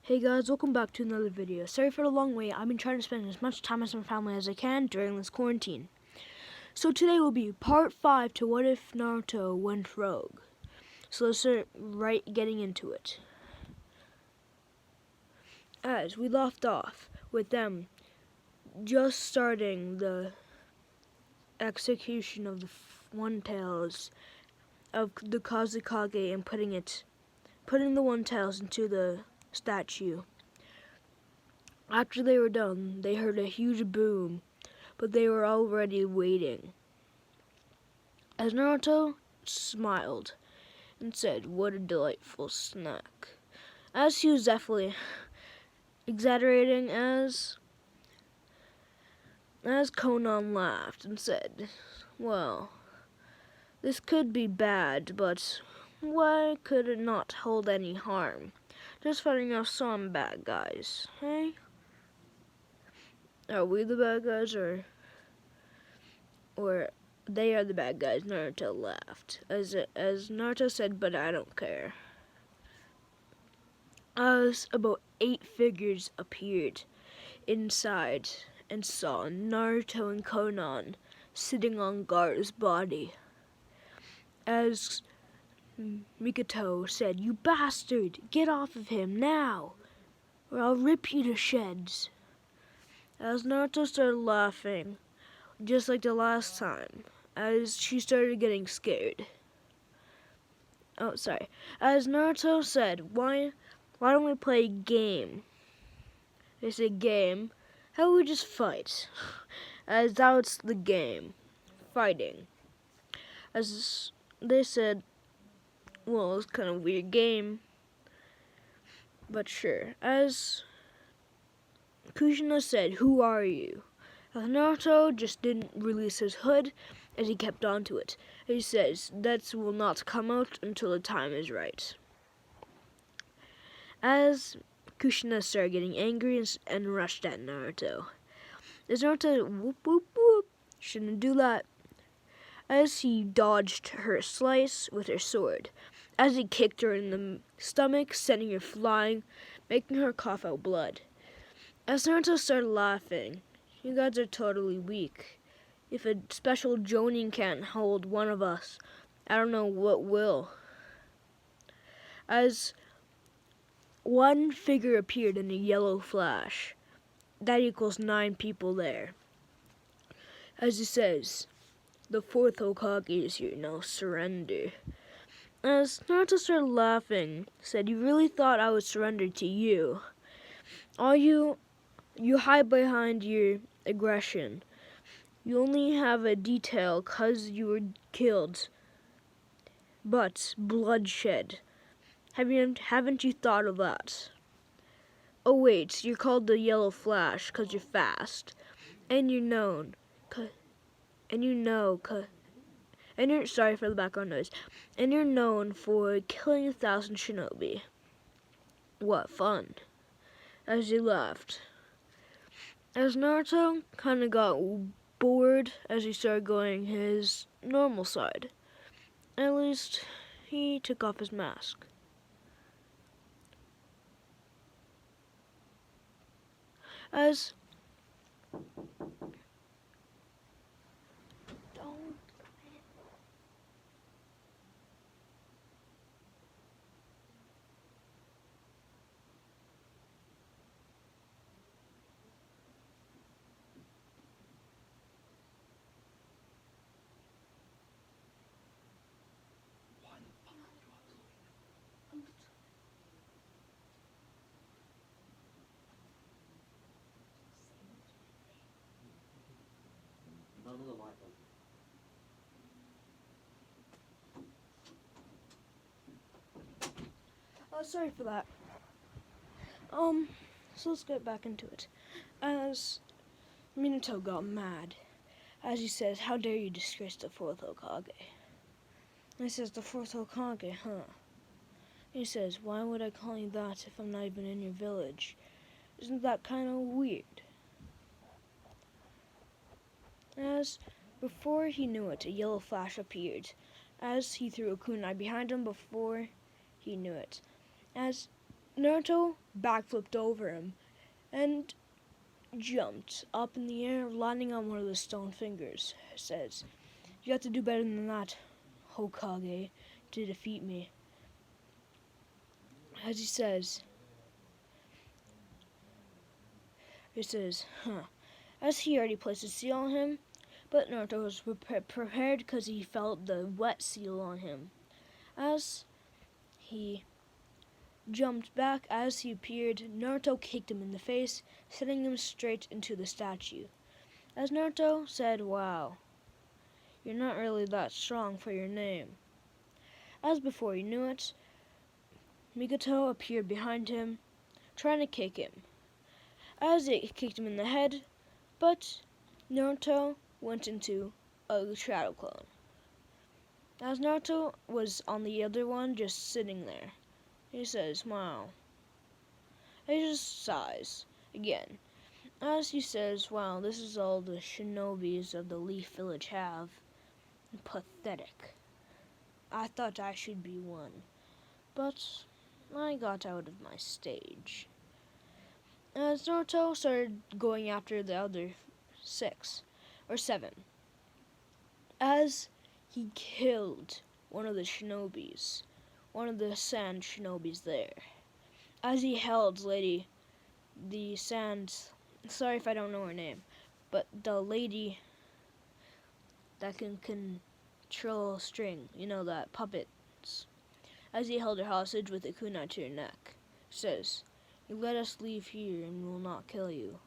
Hey guys, welcome back to another video. Sorry for the long wait. I've been trying to spend as much time as my family as I can during this quarantine. So today will be part 5 to What If Naruto Went Rogue. So let's start getting into it. As we left off with them just starting the execution of the One Tails of the Kazekage and putting the One Tails into the statue. After they were done, they heard a huge boom, but they were already waiting. As Naruto smiled and said, "What a delightful snack." As he was definitely exaggerating, as Conan laughed and said, "Well, this could be bad, but why could it not hold any harm? Just fighting off some bad guys, hey? Are we the bad guys, or they are the bad guys?" Naruto laughed. As Naruto said, "But I don't care." As about 8 figures appeared inside and saw Naruto and Conan sitting on Gaara's body. As Mikoto said, "You bastard! Get off of him now, or I'll rip you to shreds." As Naruto started laughing, just like the last time, as she started getting scared. As Naruto said, why don't we play a game? They said, "Game? How about we just fight?" As that's the game, fighting. As they said, well, it's kind of a weird game, but sure. As Kushina said, "Who are you?" Naruto just didn't release his hood, as he kept onto it. He says, "That will not come out until the time is right." As Kushina started getting angry and rushed at Naruto. As Naruto, "Whoop, whoop, whoop, shouldn't do that." As he dodged her slice with her sword. As he kicked her in the stomach, sending her flying, making her cough out blood. As Naruto started laughing, "You guys are totally weak. If a special Jonin can't hold one of us, I don't know what will." As one figure appeared in a yellow flash, that equals 9 people there. As he says, "The 4th Hokage is here, now surrender." As Naruto started laughing, said, "You really thought I would surrender to you? All you hide behind your aggression. You only have a detail 'cause you were killed. But bloodshed. Haven't you thought of that? Oh wait, you're called the Yellow Flash 'cause you're fast. And you're known. Sorry for the background noise. And you're known for killing 1,000 shinobi. What fun." As he laughed. As Naruto kind of got bored as he started going his normal side. At least he took off his mask. As sorry for that. So let's get back into it. As Minato got mad, as he says, "How dare you disgrace the 4th Hokage?" And he says, "The 4th Hokage, huh?" He says, "Why would I call you that if I'm not even in your village? Isn't that kind of weird?" As before he knew it, a yellow flash appeared. As he threw a kunai behind him before he knew it. As Naruto backflipped over him and jumped up in the air, landing on one of the stone fingers. Says, "You have to do better than that, Hokage, to defeat me." As he says, as he already placed a seal on him, but Naruto was prepared because he felt the wet seal on him. As he jumped back, as he appeared, Naruto kicked him in the face, sending him straight into the statue. As Naruto said, "Wow, you're not really that strong for your name." As before he knew it, Minato appeared behind him, trying to kick him. As it kicked him in the head, but Naruto went into a shadow clone. As Naruto was on the other one, just sitting there, he says, "Wow." He just sighs again. As he says, "Wow, this is all the shinobis of the Leaf Village have. Pathetic. I thought I should be one, but I got out of my stage." As Naruto started going after the other 6 or 7, as he killed one of the shinobis, one of the sand shinobis there, as he held the sand, sorry if I don't know her name, but the lady that can control string, that puppets, as he held her hostage with a kunai to her neck, says, "You let us leave here and we'll not kill you.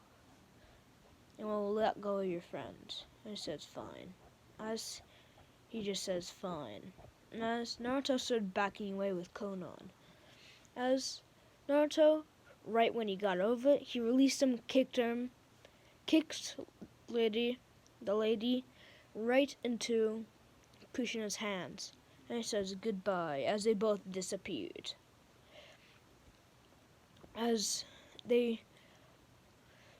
And we'll let go of your friend." And he says, "Fine." As he just says, "Fine." And as Naruto started backing away with Konan. As Naruto, right when he got over it, he released him, kicked the lady, right into Kushina's hands. And he says goodbye as they both disappeared. As they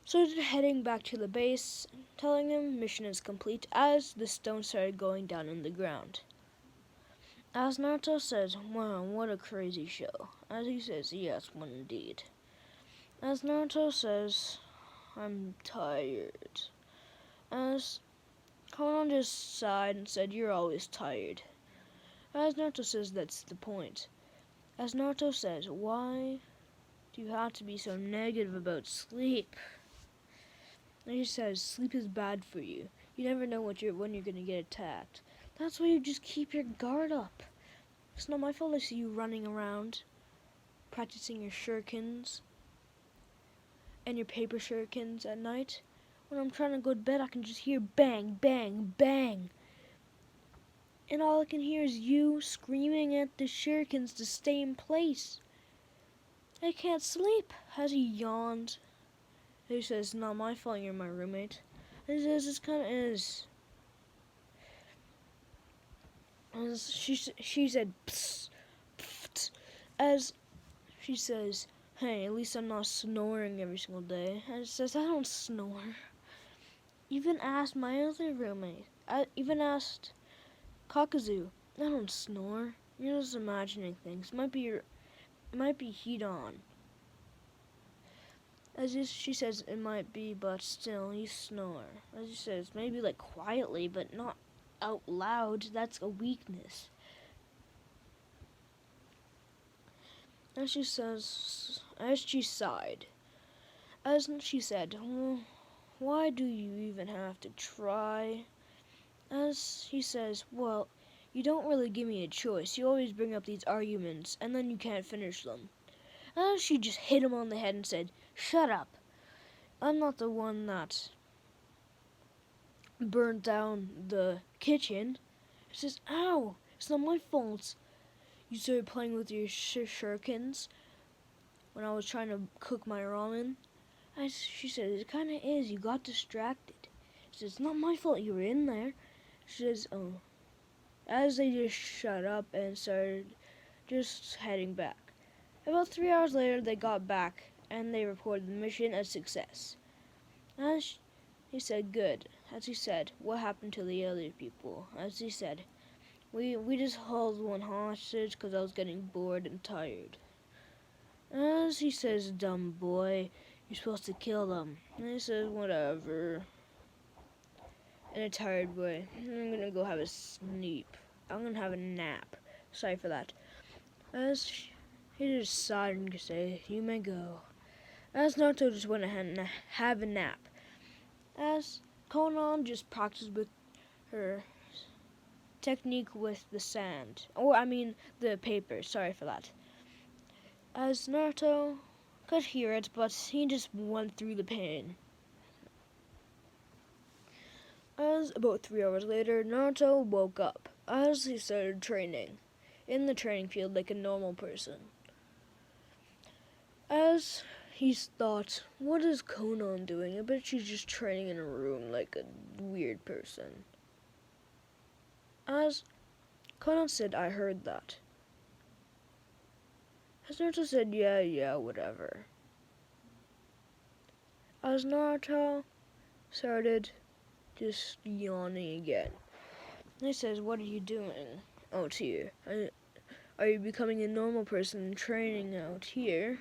started heading back to the base, telling him mission is complete, as the stone started going down in the ground. As Naruto says, "Wow, what a crazy show." As he says, "Yes, one indeed." As Naruto says, "I'm tired." As Konan just sighed and said, "You're always tired." As Naruto says, "That's the point." As Naruto says, "Why do you have to be so negative about sleep?" And he says, "Sleep is bad for you. You never know when you're going to get attacked. That's why you just keep your guard up. It's not my fault I see you running around, practicing your shurikens and your paper shurikens at night. When I'm trying to go to bed, I can just hear bang, bang, bang. And all I can hear is you screaming at the shurikens to stay in place. I can't sleep." As he yawned, he says, "Not my fault you're my roommate." And he says, "It kind of is." As she said, "Psst, pfft," as she says, "Hey, at least I'm not snoring every single day." And he says, "I don't snore." Even asked my other roommate. I even asked Kakazu. "I don't snore. You're just imagining things. It might be heat on." As she says, "It might be, but still, you snore." As he says, "Maybe like quietly, but not out loud. That's a weakness." As she sighed, as she said, "Well, why do you even have to try?" As he says, "Well, you don't really give me a choice. You always bring up these arguments, and then you can't finish them." As she just hit him on the head and said, "Shut up. I'm not the one that burned down the kitchen." He says, "Ow, it's not my fault. You started playing with your shurikens when I was trying to cook my ramen." As she says, "It kind of is. You got distracted." He says, "It's not my fault you were in there." She says, "Oh." As they just shut up and started just heading back. About 3 hours later, they got back and they reported the mission a success. As he said, "Good." As he said, "What happened to the other people?" As he said, we just held one hostage because I was getting bored and tired." As he says, dumb boy, you're supposed to kill them. And he says, whatever. In a tired way. I'm gonna go have a sleep. I'm gonna have a nap. Sorry for that. As he just sighed and said, you may go. As Naruto just went ahead and have a nap. As Konan just practiced with her technique with the sand. The paper. Sorry for that. As Naruto could hear it, but he just went through the pain. As about 3 hours later, Naruto woke up as he started training in the training field like a normal person. As he thought, what is Konan doing? I bet she's just training in a room like a weird person. As Konan said, I heard that. As Naruto said, yeah, whatever. As Naruto started just yawning again. And he says, what are you doing out here? Are you becoming a normal person training out here?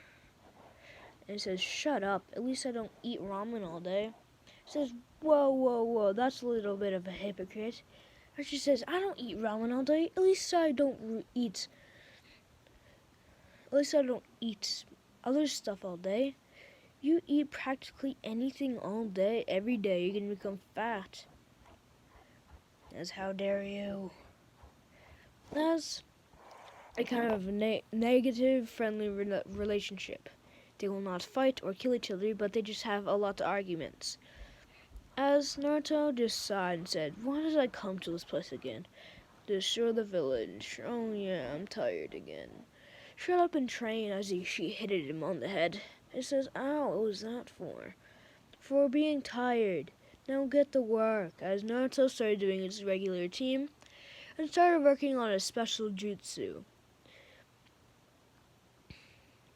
And he says, shut up. At least I don't eat ramen all day. He says, whoa, that's a little bit of a hypocrite. And she says, I don't eat ramen all day. At least I don't eat other stuff all day. You eat practically anything all day, every day. You're going to become fat. As how dare you. As a kind of negative, friendly relationship. They will not fight or kill each other, but they just have a lot of arguments. As Naruto just sighed and said, why did I come to this place again? Destroy the village. Oh yeah, I'm tired again. Shut up and train, as she hit him on the head. It says, ow, what was that for? For being tired. Now get to work. As Naruto started doing his regular routine and started working on a special jutsu.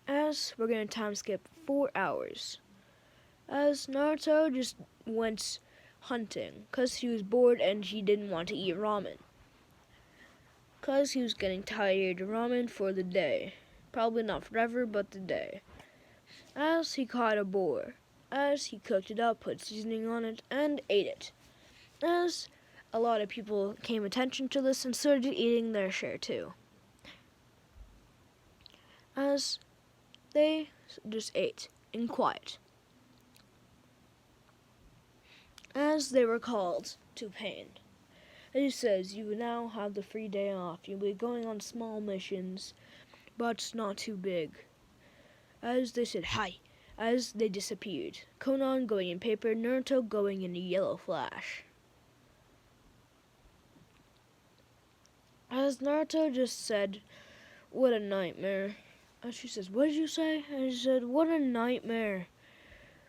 As we're going to time skip 4 hours. As Naruto just went hunting because he was bored and he didn't want to eat ramen. Because he was getting tired of ramen for the day. Probably not forever, but the day. As he caught a boar. As he cooked it up, put seasoning on it, and ate it. As a lot of people came attention to this and started eating their share too. As they just ate in quiet. As they were called to Pain. And he says, you now have the free day off. You'll be going on small missions, but not too big. As they said, hi. As they disappeared. Konan going in paper, Naruto going in a yellow flash. As Naruto just said, what a nightmare. And she says, what did you say? And she said, what a nightmare.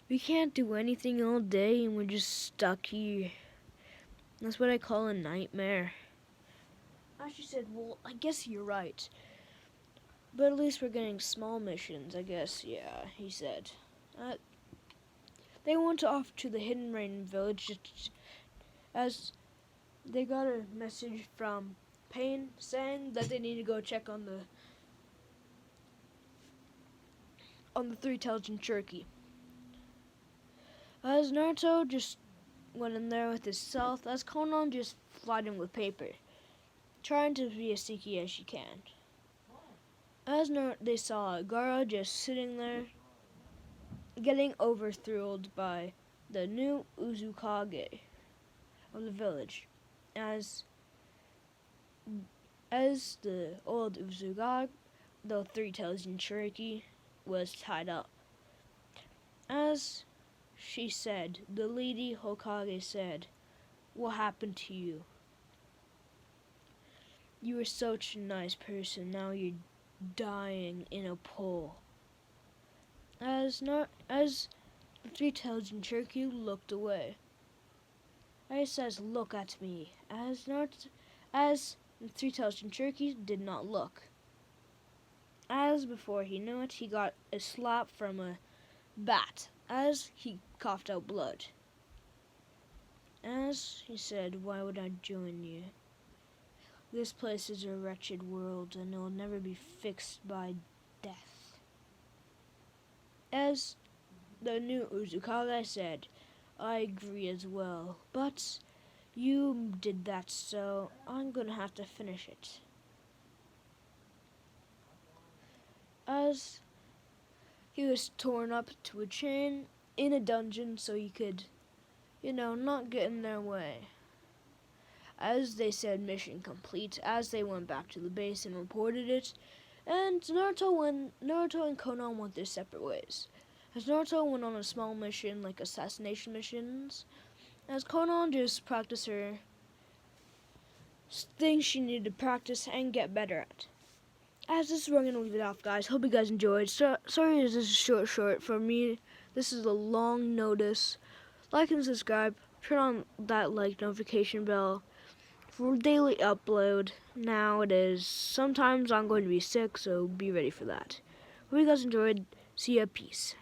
We can't do anything all day and we're just stuck here. That's what I call a nightmare. And she said, well, I guess you're right. But at least we're getting small missions, I guess. Yeah, he said. They went off to the Hidden Rain village as they got a message from Pain saying that they need to go check on the three-tailed Jinchuriki. As Naruto just went in there with his stealth, as Konan just flied in with paper, trying to be as sneaky as she can. As they saw Gaara just sitting there, getting overthrown by the new Uzukage of the village, as the old Uzukage, the three-tailed Jinchuriki, was tied up. As she said, the Lady Hokage said, what happened to you? You were such a nice person, now you're dying in a pool. As the three-tailed Jinchuriki looked away. He says, look at me. As the three-tailed Jinchuriki did not look. As before he knew it, he got a slap from a bat as he coughed out blood. As he said, why would I join you? This place is a wretched world and it will never be fixed by death. As the new Uzukage said, I agree as well, but you did that, so I'm gonna have to finish it. As he was torn up to a chain in a dungeon so he could, not get in their way. As they said, mission complete, as they went back to the base and reported it, and Naruto and Konan went their separate ways. As Naruto went on a small mission, like assassination missions, as Konan just practiced her things she needed to practice and get better at. As this is where I'm going to leave it off, guys. Hope you guys enjoyed. Sorry this is short for me. This is a long notice. Like and subscribe. Turn on that notification bell for daily upload. Now it is. Sometimes I'm going to be sick, so be ready for that. Hope you guys enjoyed. See ya. Peace.